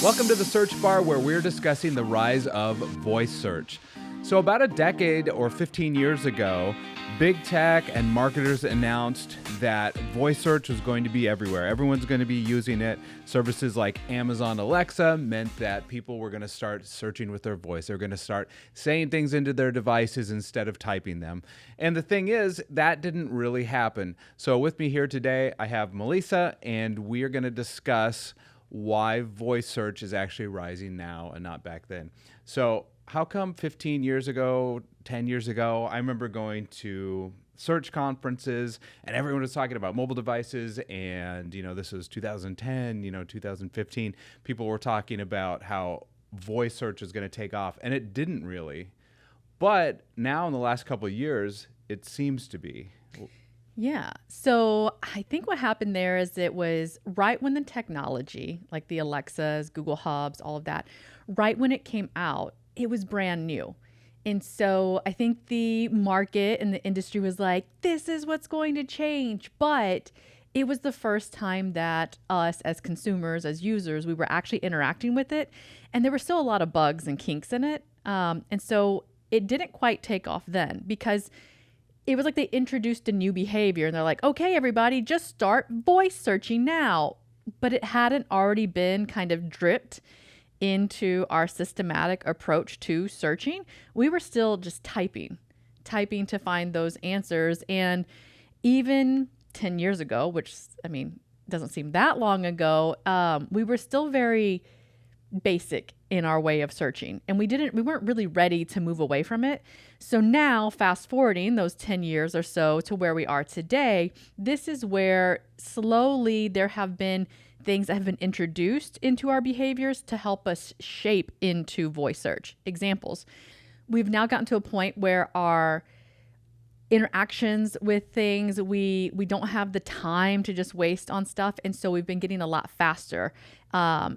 Welcome to the Search Bar, where we're discussing the rise of voice search. So about a decade or 15 years ago, big tech and marketers announced that voice search was going to be everywhere. Everyone's going to be using it. Services like Amazon Alexa meant that people were going to start searching with their voice. They're going to start saying things into their devices instead of typing them. And the thing is, that didn't really happen. So with me here today, I have Melissa, and we are going to discuss why voice search is actually rising now and not back then. So how come 15 years ago, 10 years ago, I remember going to search conferences and everyone was talking about mobile devices, and this was 2010, 2015, people were talking about how voice search is going to take off, and it didn't really. But now in the last couple of years, it seems to be. Yeah. So I think what happened there is it was right when the technology, like the Alexas, Google Hubs, all of that, right when it came out, it was brand new. And so I think the market and the industry was like, this is what's going to change. But it was the first time that us as consumers, as users, we were actually interacting with it. And there were still a lot of bugs and kinks in it. And so it didn't quite take off then, because it was like they introduced a new behavior and they're like, okay, everybody, just start voice searching now. But it hadn't already been kind of dripped into our systematic approach to searching. We were still just typing to find those answers. And even 10 years ago, which, doesn't seem that long ago, we were still very basic in our way of searching, and we weren't really ready to move away from it. So now, fast forwarding those 10 years or so to where we are today, this is where slowly there have been things that have been introduced into our behaviors to help us shape into voice search. Examples: we've now gotten to a point where our interactions with things, we don't have the time to just waste on stuff, and so we've been getting a lot faster.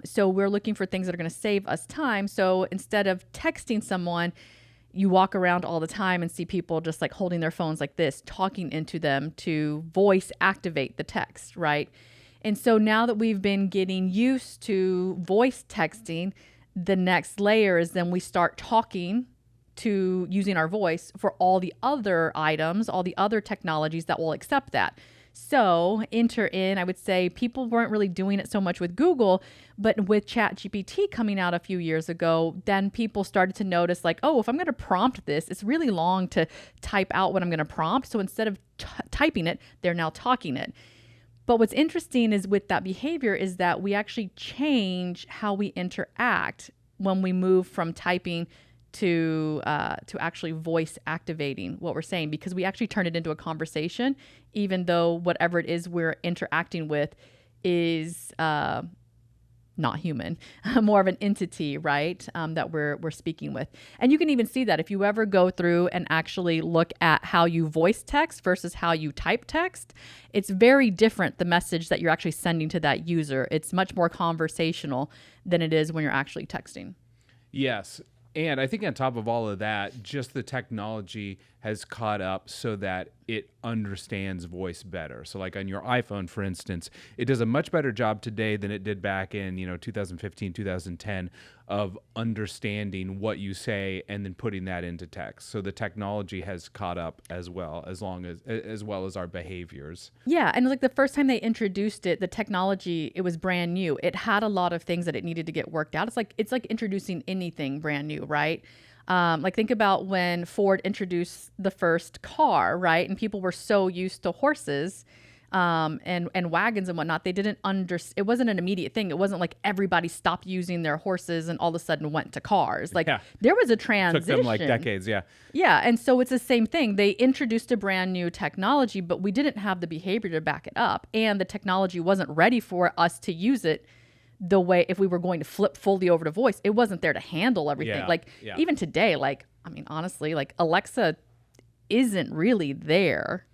So we're looking for things that are going to save us time. So instead of texting someone, you walk around all the time and see people just like holding their phones like this, talking into them to voice activate the text, right? And so now that we've been getting used to voice texting, the next layer is then we start talking to using our voice for all the other items, all the other technologies that will accept that. So enter in, I would say people weren't really doing it so much with Google, but with ChatGPT coming out a few years ago, then people started to notice like, oh, if I'm going to prompt this, it's really long to type out what I'm going to prompt. So instead of typing it, they're now talking it. But what's interesting is with that behavior is that we actually change how we interact when we move from typing to actually voice activating what we're saying, because we actually turn it into a conversation, even though whatever it is we're interacting with is not human, more of an entity, right? That we're speaking with. And you can even see that if you ever go through and actually look at how you voice text versus how you type text, it's very different, the message that you're actually sending to that user. It's much more conversational than it is when you're actually texting. Yes. And I think on top of all of that, just the technology has caught up so that it understands voice better. So like on your iPhone, for instance, it does a much better job today than it did back in, 2015, 2010 of understanding what you say and then putting that into text. So the technology has caught up as well as our behaviors. Yeah, and like the first time they introduced it, the technology, it was brand new. It had a lot of things that it needed to get worked out. It's like introducing anything brand new, right? Like think about when Ford introduced the first car, right? And people were so used to horses and wagons and whatnot. They didn't it wasn't an immediate thing. It wasn't like everybody stopped using their horses and all of a sudden went to cars. Like there was a transition. Took them like decades, yeah. Yeah, and so it's the same thing. They introduced a brand new technology, but we didn't have the behavior to back it up. And the technology wasn't ready for us to use it the way, if we were going to flip fully over to voice, it wasn't there to handle everything. Even today, honestly, Alexa isn't really there.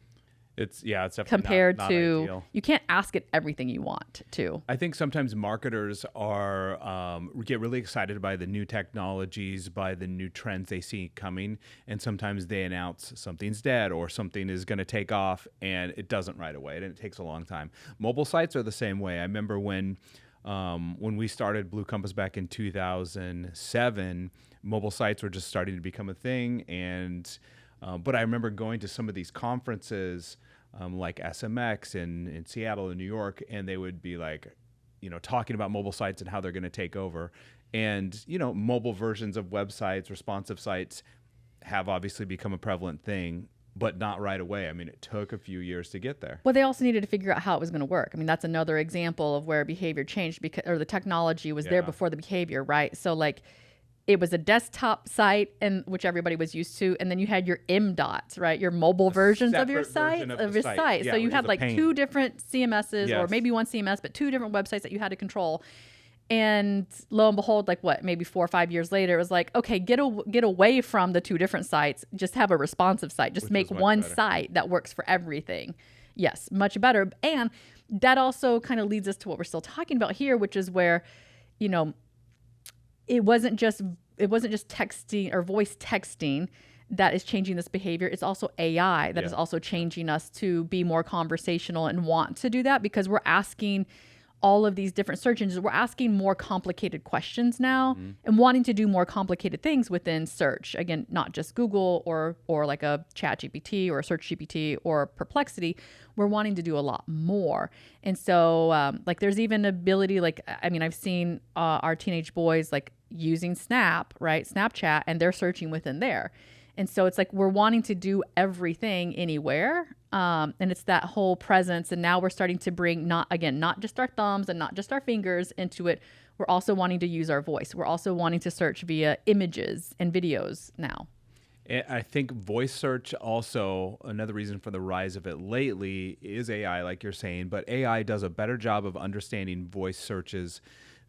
It's definitely compared not to ideal. You can't ask it everything you want to. I think sometimes marketers get really excited by the new technologies, by the new trends they see coming, and sometimes they announce something's dead or something is going to take off, and it doesn't right away, and it takes a long time. Mobile sites are the same way. I remember when When we started Blue Compass back in 2007, mobile sites were just starting to become a thing. And but I remember going to some of these conferences like SMX in Seattle and New York, and they would be like, talking about mobile sites and how they're going to take over. And, mobile versions of websites, responsive sites have obviously become a prevalent thing, but not right away. I mean, it took a few years to get there. Well, they also needed to figure out how it was going to work. I mean, that's another example of where behavior changed or the technology was there before the behavior, right? So like it was a desktop site which everybody was used to. And then you had your MDOTs, right? Your mobile versions of your site. Yeah, so you had like two different CMSs or maybe one CMS, but two different websites that you had to control. And lo and behold, like maybe 4 or 5 years later, it was like, okay, get away from the two different sites. Just have a responsive site. Just make one site that works for everything. Yes, much better. And that also kind of leads us to what we're still talking about here, which is where, it wasn't just texting or voice texting that is changing this behavior. It's also AI that is also changing us to be more conversational and want to do that, because we're asking all of these different search engines. We're asking more complicated questions now and wanting to do more complicated things within search. Again, not just Google or like a ChatGPT or a SearchGPT or Perplexity. We're wanting to do a lot more. And so like there's even ability, like, I mean, I've seen our teenage boys like using Snapchat, and they're searching within there. And so it's like we're wanting to do everything anywhere. And it's that whole presence. And now we're starting to bring not just our thumbs and not just our fingers into it. We're also wanting to use our voice. We're also wanting to search via images and videos now. I think voice search also, another reason for the rise of it lately is AI, like you're saying, but AI does a better job of understanding voice searches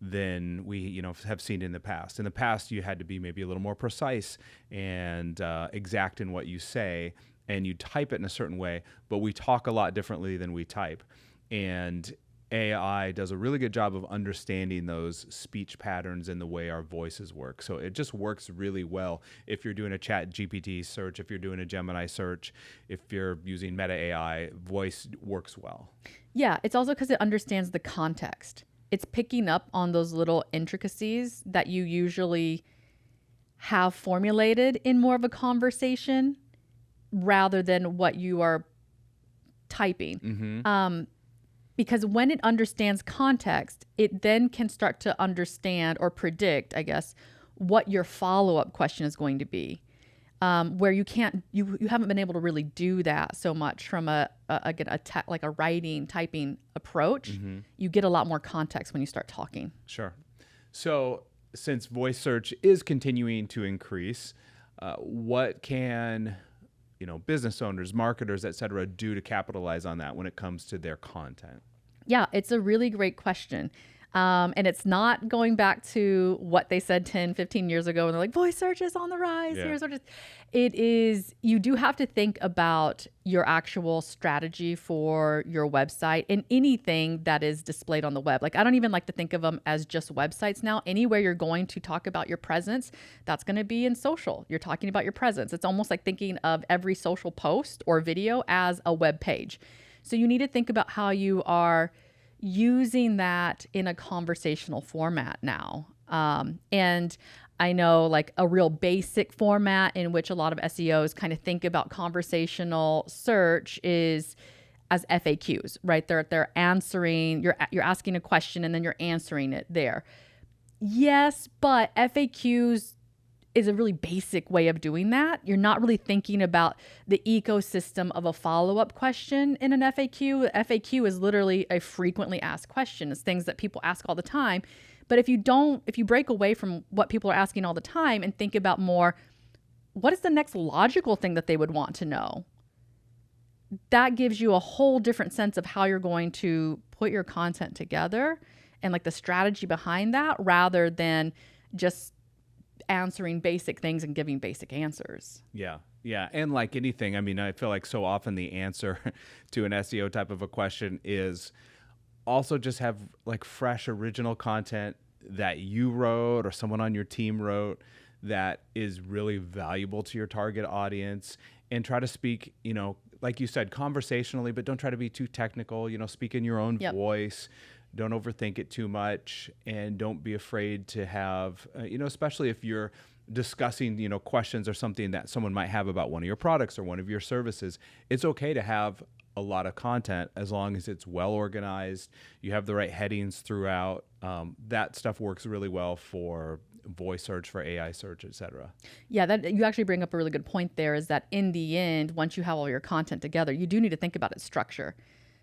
than we have seen in the past. In the past, you had to be maybe a little more precise and exact in what you say, and you type it in a certain way, but we talk a lot differently than we type. And AI does a really good job of understanding those speech patterns and the way our voices work. So it just works really well if you're doing a ChatGPT search, if you're doing a Gemini search, if you're using Meta AI, voice works well. Yeah, it's also because it understands the context. It's picking up on those little intricacies that you usually have formulated in more of a conversation rather than what you are typing. Because when it understands context, it then can start to understand or predict, I guess, what your follow-up question is going to be. Where you haven't been able to really do that so much from like a writing, typing approach. You get a lot more context when you start talking. Sure. So since voice search is continuing to increase, what can business owners, marketers, et cetera, do to capitalize on that when it comes to their content? Yeah, it's a really great question. And it's not going back to what they said 10, 15 years ago. And they're like, voice search is on the rise. Yeah. It is, you do have to think about your actual strategy for your website and anything that is displayed on the web. Like, I don't even like to think of them as just websites now. Anywhere you're going to talk about your presence, that's going to be in social. You're talking about your presence. It's almost like thinking of every social post or video as a web page. So you need to think about how you are using that in a conversational format now. And I know like a real basic format in which a lot of SEOs kind of think about conversational search is as FAQs, right? They're answering, you're asking a question and then you're answering it there. Yes, but FAQs is a really basic way of doing that. You're not really thinking about the ecosystem of a follow-up question in an FAQ. FAQ is literally a frequently asked question. It's things that people ask all the time. But if you break away from what people are asking all the time and think about more, what is the next logical thing that they would want to know? That gives you a whole different sense of how you're going to put your content together and like the strategy behind that, rather than just answering basic things and giving basic answers. Yeah. And like anything, I mean, I feel like so often the answer to an SEO type of a question is also just have like fresh original content that you wrote or someone on your team wrote that is really valuable to your target audience, and try to speak, like you said, conversationally, but don't try to be too technical, speak in your own voice. Don't overthink it too much, and don't be afraid to have, especially if you're discussing, questions or something that someone might have about one of your products or one of your services. It's okay to have a lot of content as long as it's well organized. You have the right headings throughout. That stuff works really well for voice search, for AI search, etc. Yeah, that you actually bring up a really good point there, is that in the end, once you have all your content together, you do need to think about its structure,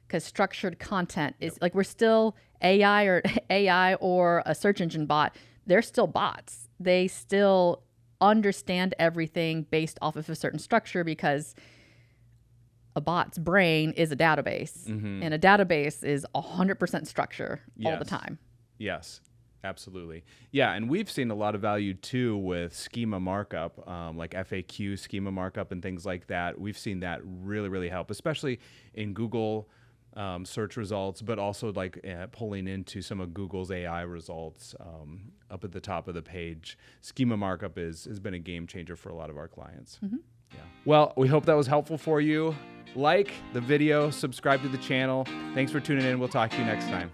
because structured content is like, we're still AI or a search engine bot. They're still bots. They still understand everything based off of a certain structure, because a bot's brain is a database, and a database is 100% structure all the time. Yes, absolutely. Yeah, and we've seen a lot of value too with schema markup, like FAQ schema markup and things like that. We've seen that really, really help, especially in Google search results, but also like pulling into some of Google's AI results up at the top of the page. Schema markup has been a game changer for a lot of our clients. Yeah. Well, we hope that was helpful for you. Like the video, subscribe to the channel. Thanks for tuning in. We'll talk to you next time.